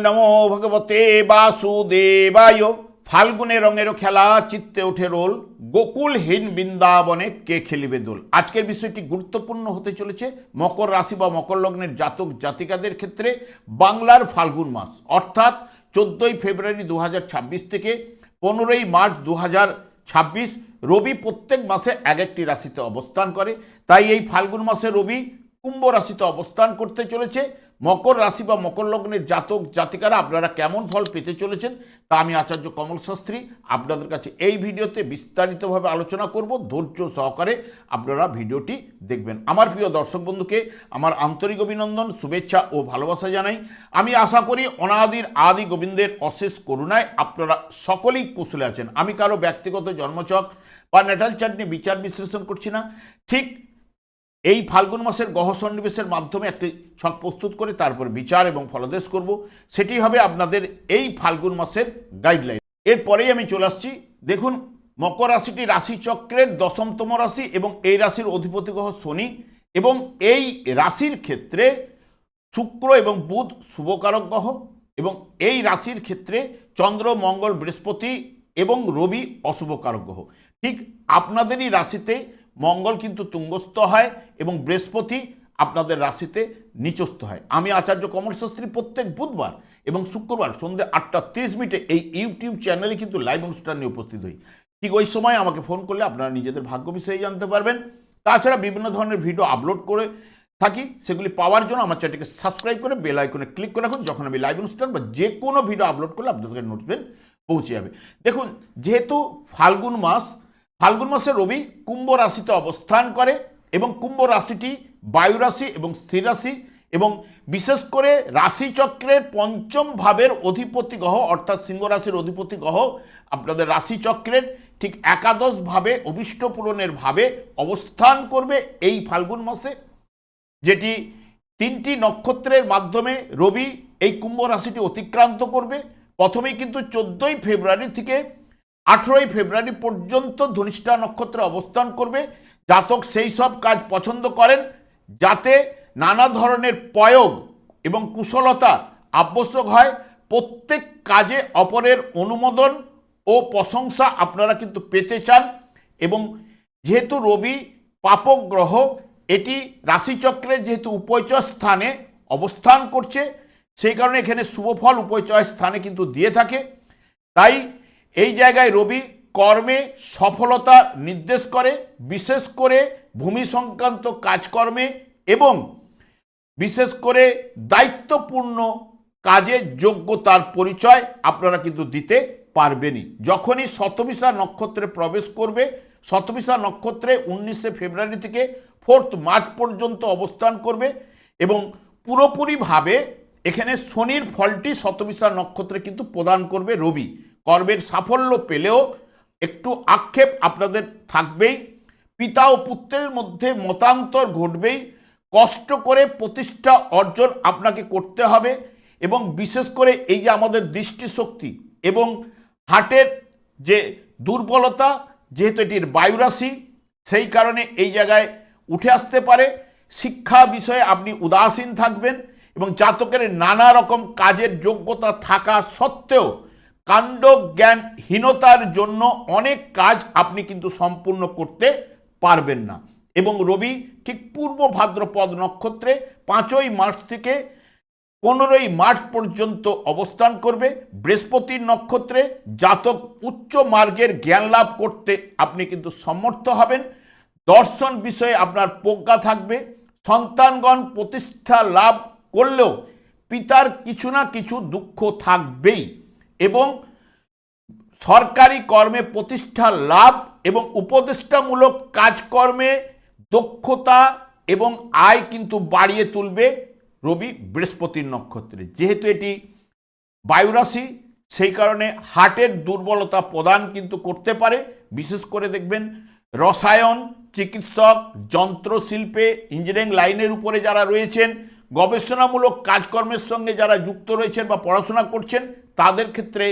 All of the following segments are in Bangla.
নমো ভগবতে বাসুদেবায়। ফাল্গুনে রঙের খেলা, চিত্তে ওঠে রোল, গোকুলহীন বৃন্দাবনে কে খেলিবে দোল। আজকের বিষয়টি গুরুত্বপূর্ণ হতে চলেছে মকর রাশি বা মকর লগ্নের জাতক জাতিকাদের ক্ষেত্রে। বাংলার ফাল্গুন মাস অর্থাৎ 14ই ফেব্রুয়ারি 2026 থেকে 15ই মার্চ 2026 রবি প্রত্যেক মাসে এক একটি রাশিতে অবস্থান করে। তাই এই ফাল্গুন মাসে রবি কুম্ভ রাশিতে অবস্থান করতে চলেছে। মকর রাশি বা মকর লগ্নের জাতক জাতিকারা আপনারা কেমন ফল পেতে চলেছেন তা আমি আচার্য কমল শাস্ত্রী আপনাদের কাছে এই ভিডিওতে বিস্তারিতভাবে আলোচনা করব। ধৈর্য সহকারে আপনারা ভিডিওটি দেখবেন। আমার প্রিয় দর্শক বন্ধুকে আমার আন্তরিক অভিনন্দন, শুভেচ্ছা ও ভালোবাসা জানাই। আমি আশা করি অনাদির আদি গোবিন্দের অশেষ করুণায় আপনারা সকলেই কুশলে আছেন। আমি কারো ব্যক্তিগত জন্মছক বা ন্যাটাল চার্ট নিয়ে বিচার বিশ্লেষণ করছি না। ঠিক এই ফাল্গুন মাসের গ্রহ সন্নিবেশের মাধ্যমে একটি ছক প্রস্তুত করে তারপর বিচার এবং ফলাদেশ করব। সেটি হবে আপনাদের এই ফাল্গুন মাসের গাইডলাইন। এরপরেই আমি চলে আসছি। দেখুন, মকর রাশিটি রাশিচক্রের 10তম রাশি এবং এই রাশির অধিপতি গ্রহ শনি, এবং এই রাশির ক্ষেত্রে শুক্র এবং বুধ শুভকারক গ্রহ, এবং এই রাশির ক্ষেত্রে চন্দ্র, মঙ্গল, বৃহস্পতি এবং রবি অশুভকারক গ্রহ। ঠিক আপনাদেরই রাশিতে মঙ্গল কিন্তু তুঙ্গস্থ হয় এবং বৃহস্পতি আপনাদের রাশিতে নিচস্থ হয়। আমি আচার্য কমল শাস্ত্রী প্রত্যেক বুধবার এবং শুক্রবার সন্ধ্যে 8:30 এই ইউটিউব চ্যানেলে কিন্তু লাইভ অনুষ্ঠান নিয়ে উপস্থিত হই। ঠিক ওই সময় আমাকে ফোন করলে আপনারা নিজেদের ভাগ্য বিষয়ে জানতে পারবেন। তাছাড়া বিভিন্ন ধরনের ভিডিও আপলোড করে থাকি, সেগুলি পাওয়ার জন্য আমার চ্যানেলটিকে সাবস্ক্রাইব করে বেল আইকনে ক্লিক করে রাখুন। যখন আমি লাইভ অনুষ্ঠান বা যে কোনো ভিডিও আপলোড করলে আপনাদের নোটিফিকেশন পৌঁছে যাবে। দেখুন, যেহেতু ফাল্গুন মাসে রবি কুম্ভ রাশিতে অবস্থান করে এবং কুম্ভ রাশিটি বায়ু রাশি এবং স্থির রাশি, এবং বিশেষ করে রাশিচক্রের পঞ্চম ভাবের অধিপতি গ্রহ অর্থাৎ সিংহ রাশির অধিপতি গ্রহ আপনাদের রাশিচক্রের ঠিক একাদশভাবে অভীষ্ট পূরণের ভাবে অবস্থান করবে এই ফাল্গুন মাসে, যেটি 3টি নক্ষত্রের মাধ্যমে রবি এই কুম্ভ রাশিটি অতিক্রান্ত করবে। প্রথমেই কিন্তু 14ই ফেব্রুয়ারি থেকে 18ই ফেব্রুয়ারি পর্যন্ত ধনিষ্ঠা নক্ষত্রে অবস্থান করবে। জাতক সেই সব কাজ পছন্দ করেন যাতে নানা ধরনের প্রয়োগ এবং কুশলতা আবশ্যক হয়। প্রত্যেক কাজে অপরের অনুমোদন ও প্রশংসা আপনারা কিন্তু পেতে চান, এবং যেহেতু রবি পাপক গ্রহ, এটি রাশিচক্রে যেহেতু উপচয় স্থানে অবস্থান করছে, সেই কারণে এখানে শুভফল উপচয় স্থানে কিন্তু দিয়ে থাকে। তাই এই জায়গায় রবি কর্মে সফলতা নির্দেশ করে, বিশেষ করে ভূমি সংক্রান্ত কাজকর্মে এবং বিশেষ করে দায়িত্বপূর্ণ কাজে যোগ্যতার পরিচয় আপনারা কিন্তু দিতে পারবেনই। যখনই শতবিশা নক্ষত্রে প্রবেশ করবে, শতবিশা নক্ষত্রে 19শে ফেব্রুয়ারি থেকে 4 মার্চ পর্যন্ত অবস্থান করবে, এবং পুরোপুরিভাবে এখানে শনির ফলটি শতবিশা নক্ষত্রে কিন্তু প্রদান করবে রবি। কর্মের সাফল্য পেলেও একটু আক্ষেপ আপনাদের থাকবেই, পিতা ও পুত্রের মধ্যে মতান্তর ঘটবেই, কষ্ট করে প্রতিষ্ঠা অর্জন আপনাকে করতে হবে, এবং বিশেষ করে এই যে আমাদের দৃষ্টিশক্তি এবং হার্টের যে দুর্বলতা, যেহেতু এটির বায়ুরাশি, সেই কারণে এই জায়গায় উঠে আসতে পারে। শিক্ষা বিষয়ে আপনি উদাসীন থাকবেন, এবং জাতকের নানা রকম কাজের যোগ্যতা থাকা সত্ত্বেও কাণ্ড জ্ঞানহীনতার জন্য অনেক কাজ আপনি কিন্তু সম্পূর্ণ করতে পারবেন না। এবং রবি ঠিক পূর্ব ভাদ্রপদ নক্ষত্রে 5ই মার্চ থেকে 15ই মার্চ পর্যন্ত অবস্থান করবে। বৃহস্পতির নক্ষত্রে জাতক উচ্চ মার্গের জ্ঞান লাভ করতে আপনি কিন্তু সমর্থ হবেন। দর্শন বিষয়ে আপনার প্রজ্ঞা থাকবে। সন্তানগণ প্রতিষ্ঠা লাভ করলেও পিতার কিছু না কিছু দুঃখ থাকবেই, এবং সরকারি কর্মে প্রতিষ্ঠা লাভ এবং উপদেষ্টামূলক কাজকর্মে দক্ষতা এবং আয় কিন্তু বাড়িয়ে তুলবে রবি বৃহস্পতির নক্ষত্রে। যেহেতু এটি বায়ুরাশি, সেই কারণে হার্টের দুর্বলতা প্রদান কিন্তু করতে পারে। বিশেষ করে দেখবেন রসায়ন, চিকিৎসক, যন্ত্রশিল্পে, ইঞ্জিনিয়ারিং লাইনের উপরে যারা রয়েছেন, গবেষণামূলক কাজকর্মের সঙ্গে যারা যুক্ত রয়েছেন বা পড়াশোনা করছেন, তাদের ক্ষেত্রে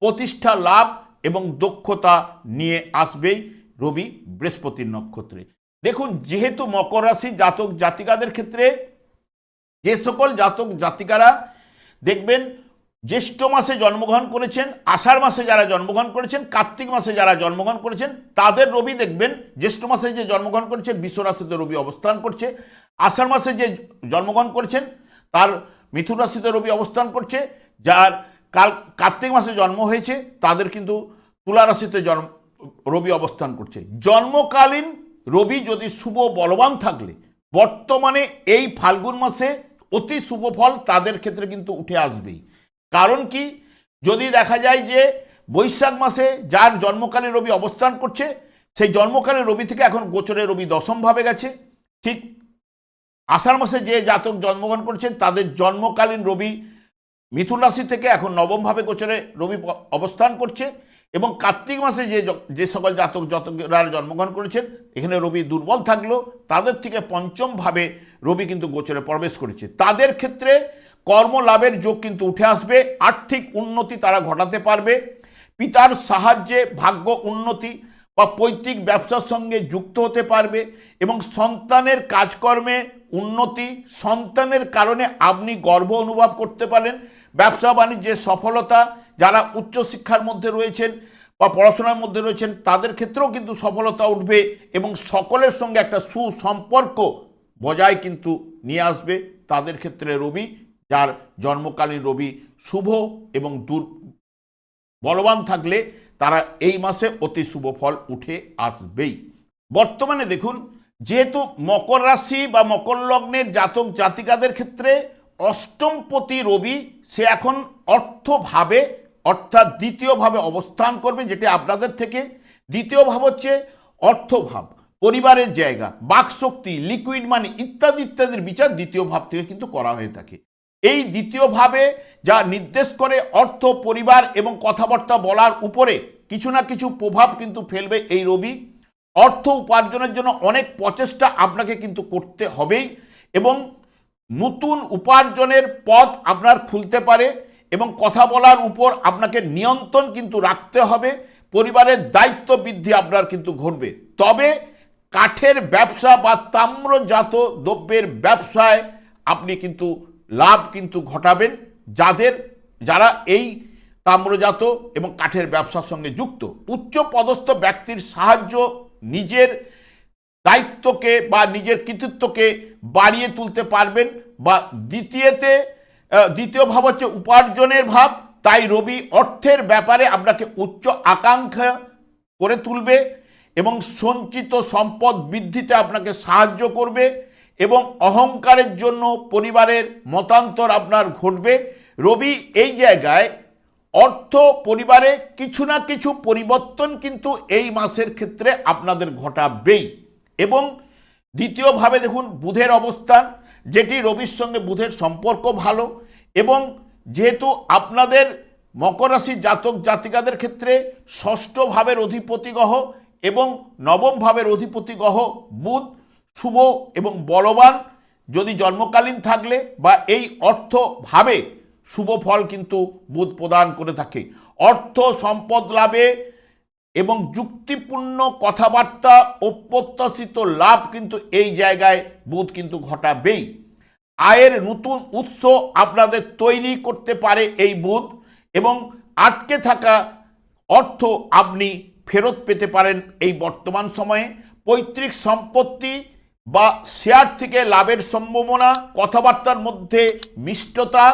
প্রতিষ্ঠা লাভ এবং দক্ষতা নিয়ে আসবেই রবি বৃহস্পতির নক্ষত্রে। দেখুন, যেহেতু মকর রাশি জাতক জাতিকাদের ক্ষেত্রে যে সকল জাতক জাতিকারা দেখবেন জ্যৈষ্ঠ মাসে জন্মগ্রহণ করেছেন, আষাঢ় মাসে যারা জন্মগ্রহণ করেছেন, কার্তিক মাসে যারা জন্মগ্রহণ করেছেন, তাদের রবি দেখবেন জ্যৈষ্ঠ মাসে যে জন্মগ্রহণ করেছেন বৃষ রাশিতে রবি অবস্থান করছে, আষাঢ় মাসে যে জন্মগ্রহণ করেছেন তার মিথুন রাশিতে রবি অবস্থান করছে, যার কার্তিক মাসে জন্ম হয়েছে তাদের কিন্তু তুলা রাশিতে রবি অবস্থান করছে। জন্মকালীন রবি যদি শুভ বলবান থাকলে বর্তমানে এই ফাল্গুন মাসে অতি শুভ ফল তাদের ক্ষেত্রে কিন্তু উঠে আসবেই। কারণ কি, যদি দেখা যায় যে বৈশাখ মাসে যার জন্মকালীন রবি অবস্থান করছে, সেই জন্মকালীন রবি থেকে এখন গোচরে রবি দশমভাবে গেছে। ঠিক আষাঢ় মাসে যে জাতক জন্মগ্রহণ করছেন তাদের জন্মকালীন রবি মিথুন রাশি থেকে এখন নবমভাবে গোচরে রবি অবস্থান করছে, এবং কার্তিক মাসে যে সকল জাতকরা জন্মগ্রহণ করেছেন এখানে রবি দুর্বল থাকলেও তাদের থেকে পঞ্চমভাবে রবি কিন্তু গোচরে প্রবেশ করেছে। তাদের ক্ষেত্রে কর্মলাভের যোগ কিন্তু উঠে আসবে, আর্থিক উন্নতি তারা ঘটাতে পারবে, পিতার সাহায্যে ভাগ্য উন্নতি বা পৈতৃক ব্যবসার সঙ্গে যুক্ত হতে পারবে, এবং সন্তানের কাজকর্মে উন্নতি, সন্তানের কারণে আপনি গর্ব অনুভব করতে পারেন, ব্যবসা বাণিজ্যের সফলতা, যারা উচ্চশিক্ষার মধ্যে রয়েছেন বা পড়াশোনার মধ্যে রয়েছেন তাদের ক্ষেত্রেও কিন্তু সফলতা উঠবে, এবং সকলের সঙ্গে একটা সুসম্পর্ক বজায় কিন্তু নিয়ে আসবে তাদের ক্ষেত্রে রবি, যার জন্মকালীন রবি শুভ এবং বলবান থাকলে তারা এই মাসে অতি শুভ ফল উঠে আসবেই। বর্তমানে দেখুন, যেহেতু মকর রাশি বা মকর লগ্নের জাতক জাতিকাদের ক্ষেত্রে অষ্টমপতি রবি সে এখন অর্থভাবে অর্থাৎ দ্বিতীয়ভাবে অবস্থান করবে, যেটি আপনাদের থেকে দ্বিতীয় ভাব হচ্ছে অর্থভাব, পরিবারের জায়গা, বাকশক্তি, লিকুইড মানি ইত্যাদি ইত্যাদির বিচার দ্বিতীয় ভাব থেকে কিন্তু করা হয়ে থাকে। এই দ্বিতীয় ভাবে যা নির্দেশ করে অর্থ, পরিবার এবং কথাবার্তা বলার উপরে কিছু না কিছু প্রভাব কিন্তু ফেলবে এই রবি। অর্থ উপার্জনের জন্য অনেক প্রচেষ্টা আপনাকে কিন্তু করতে হবেই, এবং নতুন উপার্জনের পথ আপনার খুলতে পারে, এবং কথা বলার উপর আপনাকে নিয়ন্ত্রণ কিন্তু রাখতে হবে, পরিবারের দায়িত্ব বৃদ্ধি আপনার কিন্তু ঘটবে। তবে কাঠের ব্যবসা বা তাম্রজাত দ্রব্যের ব্যবসায় আপনি কিন্তু লাভ কিন্তু ঘটাবেন, যারা এই তাম্রজাত এবং কাঠের ব্যবসার সঙ্গে যুক্ত। উচ্চ পদস্থ ব্যক্তির সাহায্য নিজের দায়িত্বকে বা নিজের কৃতিত্বকে বাড়িয়ে তুলতে পারবেন, বা দ্বিতীয় ভাব হচ্ছে উপার্জনের ভাব, তাই রবি অর্থের ব্যাপারে আপনাকে উচ্চ আকাঙ্ক্ষা করে তুলবে এবং সঞ্চিত সম্পদ বৃদ্ধিতে আপনাকে সাহায্য করবে, এবং অহংকারের জন্য পরিবারের মতান্তর আপনার ঘটবে। রবি এই জায়গায় অর্থ, পরিবারে কিছু না কিছু পরিবর্তন কিন্তু এই মাসের ক্ষেত্রে আপনাদের ঘটাবেই। এবং দ্বিতীয়ভাবে দেখুন বুধের অবস্থান, যেটি রবির সঙ্গে বুধের সম্পর্ক ভালো, এবং যেহেতু আপনাদের মকর রাশির জাতক জাতিকাদের ক্ষেত্রে ষষ্ঠ ভাবের অধিপতি গ্রহ এবং নবম ভাবের অধিপতি গ্রহ বুধ শুভ এবং বলবান যদি জন্মকালীন থাকলে বা এই অর্থ ভাবে শুভ ফল কিন্তু বুধ প্রদান করে থাকে। অর্থ সম্পদ লাভে এবং যুক্তিপূর্ণ কথাবার্তা অপ্রত্যাশিত লাভ কিন্তু এই জায়গায় বুধ কিন্তু ঘটাবেই। আয়ের নতুন উৎস আপনাদের তৈরি করতে পারে এই বুধ, এবং আটকে থাকা অর্থ আপনি ফেরত পেতে পারেন এই বর্তমান সময়ে। পৈতৃক সম্পত্তি বা শেয়ার থেকে লাভের সম্ভাবনা, কথাবার্তার মধ্যে মিষ্টতা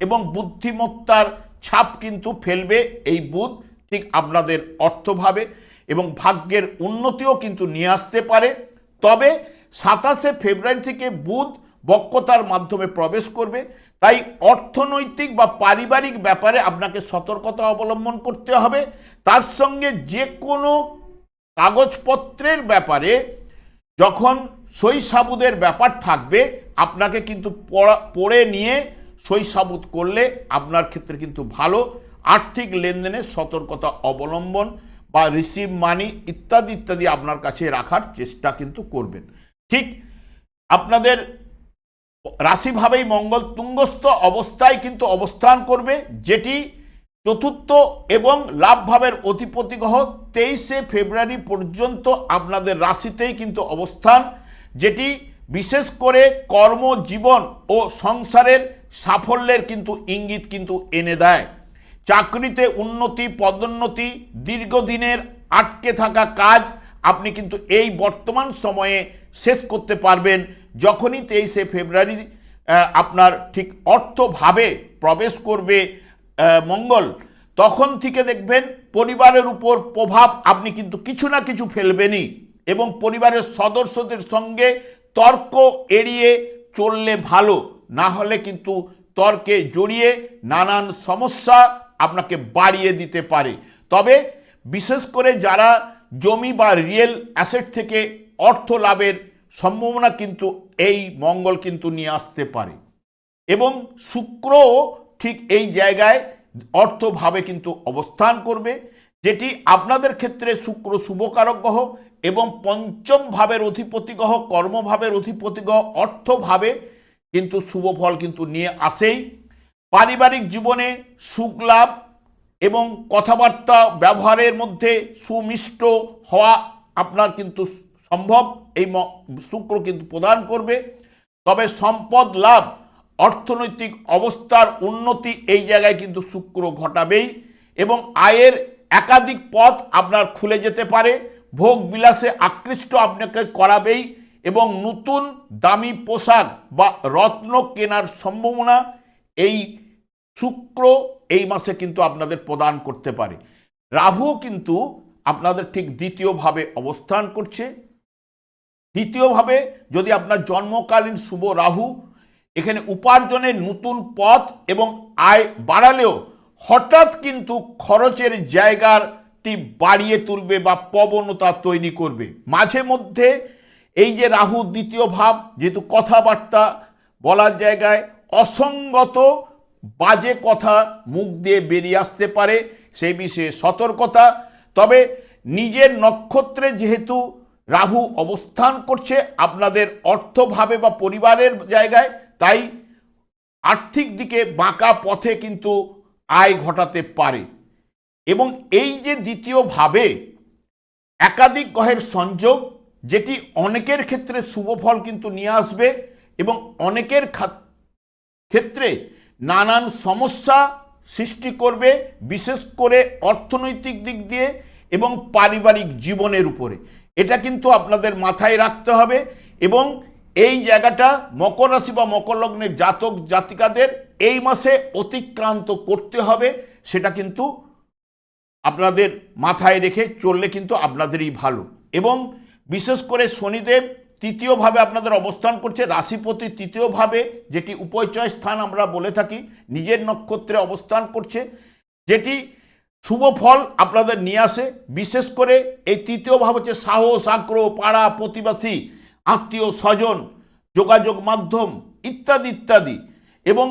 এবং বুদ্ধিমত্তার ছাপ কিন্তু ফেলবে এই বুধ ঠিক আপনাদের অর্থভাবে, এবং ভাগ্যের উন্নতিও কিন্তু নিয়ে আসতে পারে। তবে 27শে ফেব্রুয়ারি থেকে বুধ বক্রতার মাধ্যমে প্রবেশ করবে, তাই অর্থনৈতিক বা পারিবারিক ব্যাপারে আপনাকে সতর্কতা অবলম্বন করতে হবে। তার সঙ্গে যে কোনো কাগজপত্রের ব্যাপারে যখন সই সাবুদের ব্যাপার থাকবে আপনাকে কিন্তু পড়ে নিয়ে সই সাবুত করলে আপনার ক্ষেত্রে কিন্তু ভালো। আর্থিক লেনদেনে সতর্কতা অবলম্বন বা রিসিভ মানি ইত্যাদি ইত্যাদি আপনার কাছে রাখার চেষ্টা কিন্তু করবেন। ঠিক আপনাদের রাশিভাবেই মঙ্গল তুঙ্গস্থ অবস্থায় কিন্তু অবস্থান করবে, যেটি চতুর্থ এবং লাভ ভাবের অধিপতি গ্রহ 23শে ফেব্রুয়ারি পর্যন্ত আপনাদের রাশিতেই কিন্তু অবস্থান, যেটি বিশেষ করে কর্মজীবন ও সংসারের সাফল্যের কিন্তু ইঙ্গিত কিন্তু এনে দেয়। চাকরিতে উন্নতি, পদোন্নতি, দীর্ঘদিনের আটকে থাকা কাজ আপনি কিন্তু এই বর্তমান সময়ে শেষ করতে পারবেন। যখনই 23শে ফেব্রুয়ারি আপনার ঠিক অর্থভাবে প্রবেশ করবে মঙ্গল, তখন থেকে দেখবেন পরিবারের উপর প্রভাব আপনি কিন্তু কিছু না কিছু ফেলবেনই, এবং পরিবারের সদস্যদের সঙ্গে তর্ক এড়িয়ে চললে ভালো, না হলে কিন্তু তর্কে জড়িয়ে নানান সমস্যা আপনাকে বাড়িয়ে দিতে পারে। তবে বিশেষ করে যারা জমি বা রিয়েল অ্যাসেট থেকে অর্থ লাভের সম্ভাবনা কিন্তু এই মঙ্গল কিন্তু নিয়ে আসতে পারে, এবং শুক্রও ঠিক এই জায়গায় অর্থভাবে কিন্তু অবস্থান করবে, যেটি আপনাদের ক্ষেত্রে শুক্র শুভকারক গ্রহ এবং পঞ্চম ভাবের অধিপতি গ্রহ, কর্মভাবের অধিপতি গ্রহ অর্থভাবে কিন্তু শুভ ফল কিন্তু নিয়ে আসেই। পারিবারিক জীবনে সুখ লাভ এবং কথাবার্তা ব্যবহারের মধ্যে সুমিষ্ট হওয়া আপনার কিন্তু সম্ভব, এই শুক্র কিন্তু প্রদান করবে। তবে সম্পদ লাভ, অর্থনৈতিক অবস্থার উন্নতি এই জায়গায় কিন্তু শুক্র ঘটাবেই, এবং আয়ের একাধিক পথ আপনার খুলে যেতে পারে। ভোগ বিলাসে আকৃষ্ট আপনাকে করাবেই, এবং নতুন দামি পোশাক বা রত্ন কেনার সম্ভাবনা এই শুক্র এই মাসে কিন্তু আপনাদের প্রদান করতে পারে। রাহু কিন্তু আপনাদের ঠিক দ্বিতীয়ভাবে অবস্থান করছে। দ্বিতীয়ভাবে যদি আপনার জন্মকালীন শুভ রাহু এখানে উপার্জনের নতুন পথ এবং আয় বাড়ালেও হঠাৎ কিন্তু খরচের জায়গাটি বাড়িয়ে তুলবে বা প্রবণতা তৈরি করবে। মাঝে মধ্যে এই যে রাহু দ্বিতীয় ভাব, যেহেতু কথাবার্তা বলার জায়গায় অসঙ্গত বাজে কথা মুখ দিয়ে বেরিয়ে আসতে পারে, সেই বিষয়ে সতর্কতা। তবে নিজের নক্ষত্রে যেহেতু রাহু অবস্থান করছে আপনাদের অর্থভাবে বা পরিবারের জায়গায়, তাই আর্থিক দিকে বাঁকা পথে কিন্তু আয় ঘটাতে পারে। এবং এই যে দ্বিতীয়ভাবে একাধিক গ্রহের সংযোগ, যেটি অনেকের ক্ষেত্রে শুভ ফল কিন্তু নিয়ে আসবে, এবং অনেকের ক্ষেত্রে নানান সমস্যা সৃষ্টি করবে, বিশেষ করে অর্থনৈতিক দিক দিয়ে এবং পারিবারিক জীবনের উপরে। এটা কিন্তু আপনাদের মাথায় রাখতে হবে, এবং এই জায়গাটা মকর রাশি বা মকর লগ্নের জাতক জাতিকাদের এই মাসে অতিক্রান্ত করতে হবে, সেটা কিন্তু আপনাদের মাথায় রেখে চললে কিন্তু আপনাদেরই ভালো। এবং বিশেষ করে শনিদেব তৃতীয়ভাবে আপনাদের অবস্থান করছে, রাশিপতি তৃতীয়ভাবে, যেটি উপচয় স্থান আমরা বলে থাকি, নিজের নক্ষত্রে অবস্থান করছে, যেটি শুভ ফল আপনাদের নিয়ে আসে। বিশেষ করে এই তৃতীয় ভাব হচ্ছে সাহস, আগ্রহ, পাড়া প্রতিবেশী, আত্মীয় স্বজন, যোগাযোগ মাধ্যম ইত্যাদি ইত্যাদি। এবং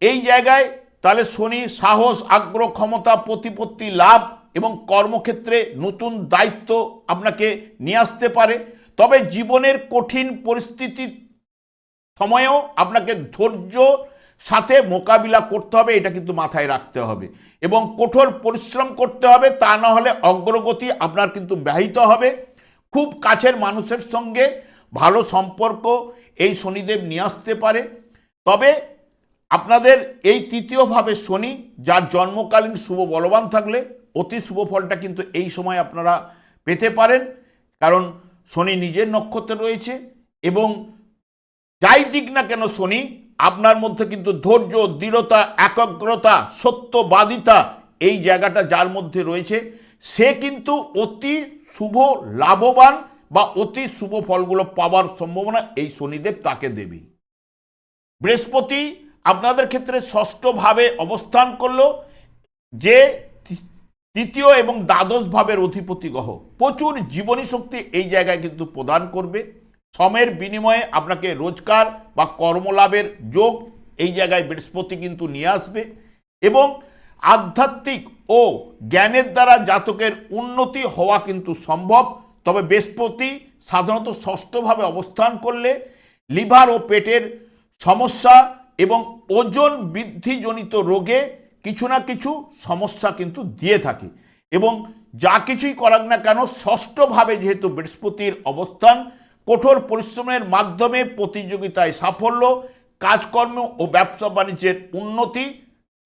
এই জায়গায় তাহলে শনি সাহস, আগ্রহ, ক্ষমতা, প্রতিপত্তি লাভ এবং কর্মক্ষেত্রে নতুন দায়িত্ব আপনাকে নিয়ে আসতে পারে। তবে জীবনের কঠিন পরিস্থিতির সময়েও আপনাকে ধৈর্য সাথে মোকাবিলা করতে হবে, এটা কিন্তু মাথায় রাখতে হবে, এবং কঠোর পরিশ্রম করতে হবে, তা না হলে অগ্রগতি আপনার কিন্তু ব্যাহত হবে। খুব কাছের মানুষের সঙ্গে ভালো সম্পর্ক এই শনিদেব নিয়ে আসতে পারে। তবে আপনাদের এই তৃতীয়ভাবে শনি, যার জন্মকালীন শুভ বলবান থাকলে অতি শুভ ফলটা কিন্তু এই সময় আপনারা পেতে পারেন, কারণ শনি নিজের নক্ষত্রে রয়েছে। এবং যাই দিক না কেন শনি, আপনার মধ্যে কিন্তু ধৈর্য, দৃঢ়তা, একাগ্রতা, সত্যবাদিতা এই জায়গাটা যার মধ্যে রয়েছে, সে কিন্তু অতি শুভ লাভবান বা অতি শুভ ফলগুলো পাওয়ার সম্ভাবনা এই শনিদেব তাকে দেবেই। বৃহস্পতি আপনাদের ক্ষেত্রে ষষ্ঠভাবে অবস্থান করলো, যে তৃতীয় এবং দ্বাদশ ভাবের অধিপতি গ্রহ, প্রচুর জীবনী শক্তি এই জায়গায় কিন্তু প্রদান করবে। শ্রমের বিনিময়ে আপনাকে রোজগার বা কর্মলাভের যোগ এই জায়গায় বৃহস্পতি কিন্তু নিয়ে আসবে, এবং আধ্যাত্মিক ও জ্ঞানের দ্বারা জাতকের উন্নতি হওয়া কিন্তু সম্ভব। তবে বৃহস্পতি সাধারণত ষষ্ঠভাবে অবস্থান করলে লিভার ও পেটের সমস্যা এবং ওজন বৃদ্ধিজনিত রোগে কিছু না কিছু সমস্যা কিন্তু দিয়ে থাকে। এবং যা কিছুই করাক না কেন ষষ্ঠভাবে যেহেতু বৃহস্পতির অবস্থান, কঠোর পরিশ্রমের মাধ্যমে প্রতিযোগিতায় সাফল্য, কাজকর্ম ও ব্যবসা বাণিজ্যের উন্নতি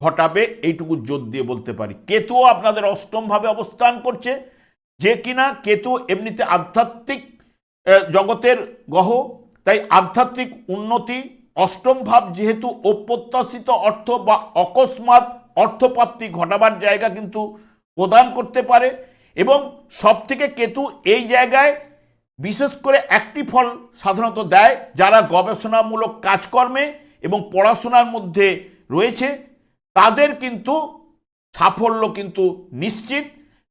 ঘটাবে, এইটুকু জোর দিয়ে বলতে পারি। কেতুও আপনাদের অষ্টমভাবে অবস্থান করছে, যে কিনা কেতু এমনিতে আধ্যাত্মিক জগতের গ্রহ, তাই আধ্যাত্মিক উন্নতি, অষ্টম ভাব যেহেতু অপ্রত্যাশিত অর্থ বা অকস্মাৎ অর্থপ্রাপ্তি ঘটাবার জায়গা কিন্তু প্রদান করতে পারে। এবং সবথেকে কেতু এই জায়গায় বিশেষ করে একটি ফল সাধারণত দেয়, যারা গবেষণামূলক কাজকর্মে এবং পড়াশোনার মধ্যে রয়েছে তাদের কিন্তু সাফল্য কিন্তু নিশ্চিত।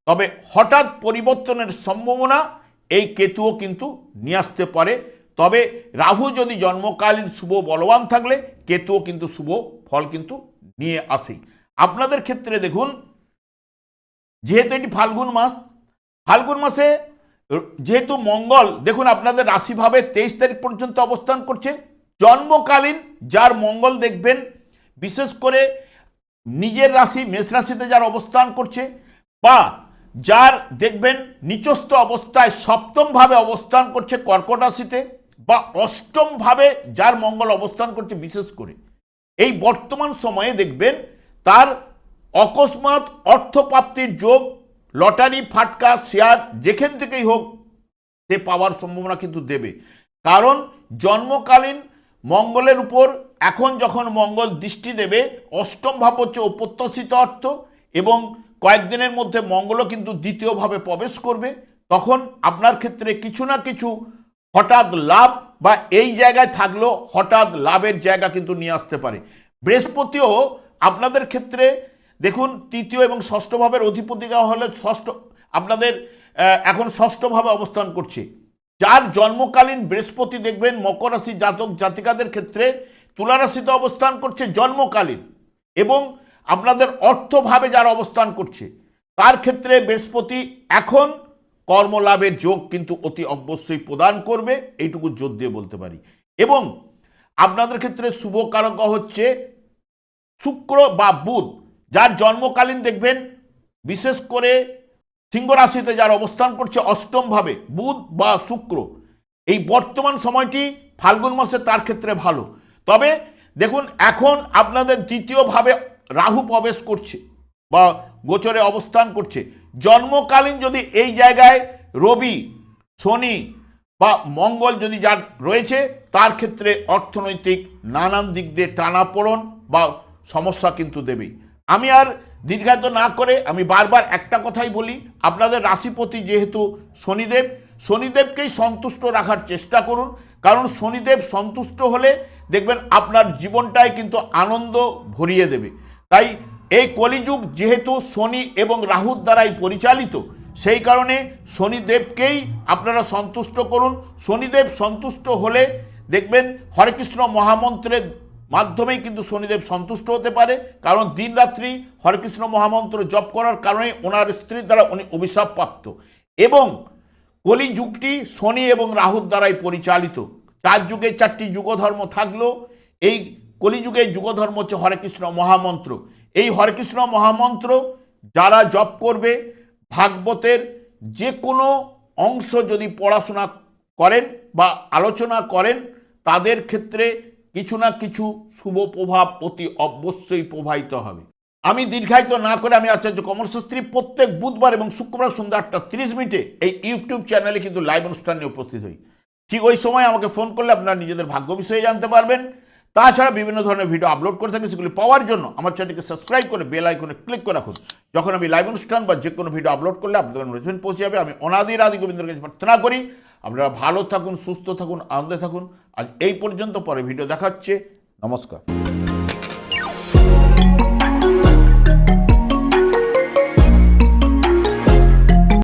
তবে হঠাৎ পরিবর্তনের সম্ভাবনা এই কেতুও কিন্তু নিয়ে আসতে পারে। তবে রাহু যদি জন্মকালীন শুভ বলবান থাকলে কেতুও কিন্তু শুভ ফল কিন্তু নিয়ে আসে। আপনাদের ক্ষেত্রে দেখুন, যেহেতু এটি ফাল্গুন মাস, ফাল্গুন মাসে যেহেতু মঙ্গল দেখুন আপনাদের রাশিভাবে 23 তারিখ পর্যন্ত অবস্থান করছে, জন্মকালীন যার মঙ্গল দেখবেন বিশেষ করে নিজের রাশি মেষ রাশিতে যার অবস্থান করছে, বা যার দেখবেন নিচস্থ অবস্থায় সপ্তমভাবে অবস্থান করছে কর্কট রাশিতে, বা অষ্টমভাবে যার মঙ্গল অবস্থান করছে, বিশেষ করে এই বর্তমান সময়ে দেখবেন তার অকস্মাৎ অর্থপ্রাপ্তির যোগ, লটারি ফাটকা শেয়ার যেখান থেকেই হোক সে পাওয়ার সম্ভাবনা কিন্তু দেবে। কারণ জন্মকালীন মঙ্গলের উপর এখন যখন মঙ্গল দৃষ্টি দেবে, অষ্টম ভাব হচ্ছে অপ্রত্যাশিত অর্থ, এবং কয়েকদিনের মধ্যে মঙ্গলও কিন্তু দ্বিতীয়ভাবে প্রবেশ করবে। তখন আপনার ক্ষেত্রে কিছু না কিছু হঠাৎ লাভ বা এই জায়গায় থাকলেও হঠাৎ লাভের জায়গা কিন্তু নিয়ে আসতে পারে। বৃহস্পতিও আপনাদের ক্ষেত্রে দেখুন তৃতীয় এবং ষষ্ঠ ভাবের অধিপতি হলে ষষ্ঠ আপনাদের এখন ষষ্ঠভাবে অবস্থান করছে। যার জন্মকালীন বৃহস্পতি দেখবেন মকর রাশি জাতক জাতিকাদের ক্ষেত্রে তুলা রাশিতে অবস্থান করছে জন্মকালীন, এবং আপনাদের অর্থভাবে যারা অবস্থান করছে তার ক্ষেত্রে বৃহস্পতি এখন কর্মলাভের যোগ কিন্তু অতি অবশ্যই প্রদান করবে, এইটুকু জোর দিয়ে বলতে পারি। এবং আপনাদের ক্ষেত্রে শুভ কারক হচ্ছে শুক্র বা বুধ, যার জন্মকালীন দেখবেন বিশেষ করে সিংহ রাশিতে যার অবস্থান করছে অষ্টমভাবে বুধ বা শুক্র, এই বর্তমান সময়টি ফাল্গুন মাসে তার ক্ষেত্রে ভালো। তবে দেখুন এখন আপনাদের দ্বিতীয়ভাবে রাহু প্রবেশ করছে বা গোচরে অবস্থান করছে। জন্মকালীন যদি এই জায়গায় রবি, শনি বা মঙ্গল যদি যার রয়েছে তার ক্ষেত্রে অর্থনৈতিক নানান দিক দিয়ে টানাপোড়ন বা সমস্যা কিন্তু দেবেই। আমি আর দীর্ঘায়িত না করে আমি বারবার একটা কথাই বলি, আপনাদের রাশিপতি যেহেতু শনিদেব, শনিদেবকেই সন্তুষ্ট রাখার চেষ্টা করুন। কারণ শনিদেব সন্তুষ্ট হলে দেখবেন আপনার জীবনটাই কিন্তু আনন্দ ভরিয়ে দেবে। তাই এই কলিযুগ যেহেতু শনি এবং রাহুর দ্বারাই পরিচালিত, সেই কারণে শনিদেবকেই আপনারা সন্তুষ্ট করুন। শনিদেব সন্তুষ্ট হলে দেখবেন হরেকৃষ্ণ মহামন্ত্রের মাধ্যমেই কিন্তু শনিদেব সন্তুষ্ট হতে পারে। কারণ দিনরাত্রি হরেকৃষ্ণ মহামন্ত্র জপ করার কারণে ওনার স্ত্রীর দ্বারা উনি অভিশাপ প্রাপ্ত, এবং কলিযুগটি শনি এবং রাহুর দ্বারাই পরিচালিত। 4 যুগে 4টি যুগধর্ম থাকলেও এই কলিযুগের যুগধর্ম হচ্ছে হরেকৃষ্ণ মহামন্ত্র। এই হরেকৃষ্ণ মহামন্ত্র যারা জপ করবে, ভাগবতের যে কোনো অংশ যদি পড়াশোনা করেন বা আলোচনা করেন, তাদের ক্ষেত্রে কিছু না কিছু শুভ প্রভাব অতি অবশ্যই প্রবাহিত হবে। আমি দীর্ঘায়িত না করে আমি আচার্য কমল শাস্ত্রী প্রত্যেক বুধবার এবং শুক্রবার সন্ধ্যা 8:30 এই ইউটিউব চ্যানেলে কিন্তু লাইভ অনুষ্ঠান নিয়ে উপস্থিত হই। ঠিক ওই সময় আমাকে ফোন করলে আপনারা নিজেদের ভাগ্য বিষয়ে জানতে পারবেন। তাছাড়া বিভিন্ন ধরনের ভিডিও আপলোড করে থাকি, সেগুলি পাওয়ার জন্য আমার চ্যানেলকে সাবস্ক্রাইব করে বেল আইকনে ক্লিক করে রাখুন। যখন আমি লাইভ অনুষ্ঠান বা যে কোনো ভিডিও আপলোড করলে আপনাদের নোটিফিকেশন পৌঁছে যাবে। আমি অনাদির আদি গোবিন্দের কাছে প্রার্থনা করি আপনারা ভালো থাকুন, সুস্থ থাকুন, আনন্দে থাকুন। আজ এই পর্যন্ত, পরে ভিডিও দেখা হচ্ছে। নমস্কার।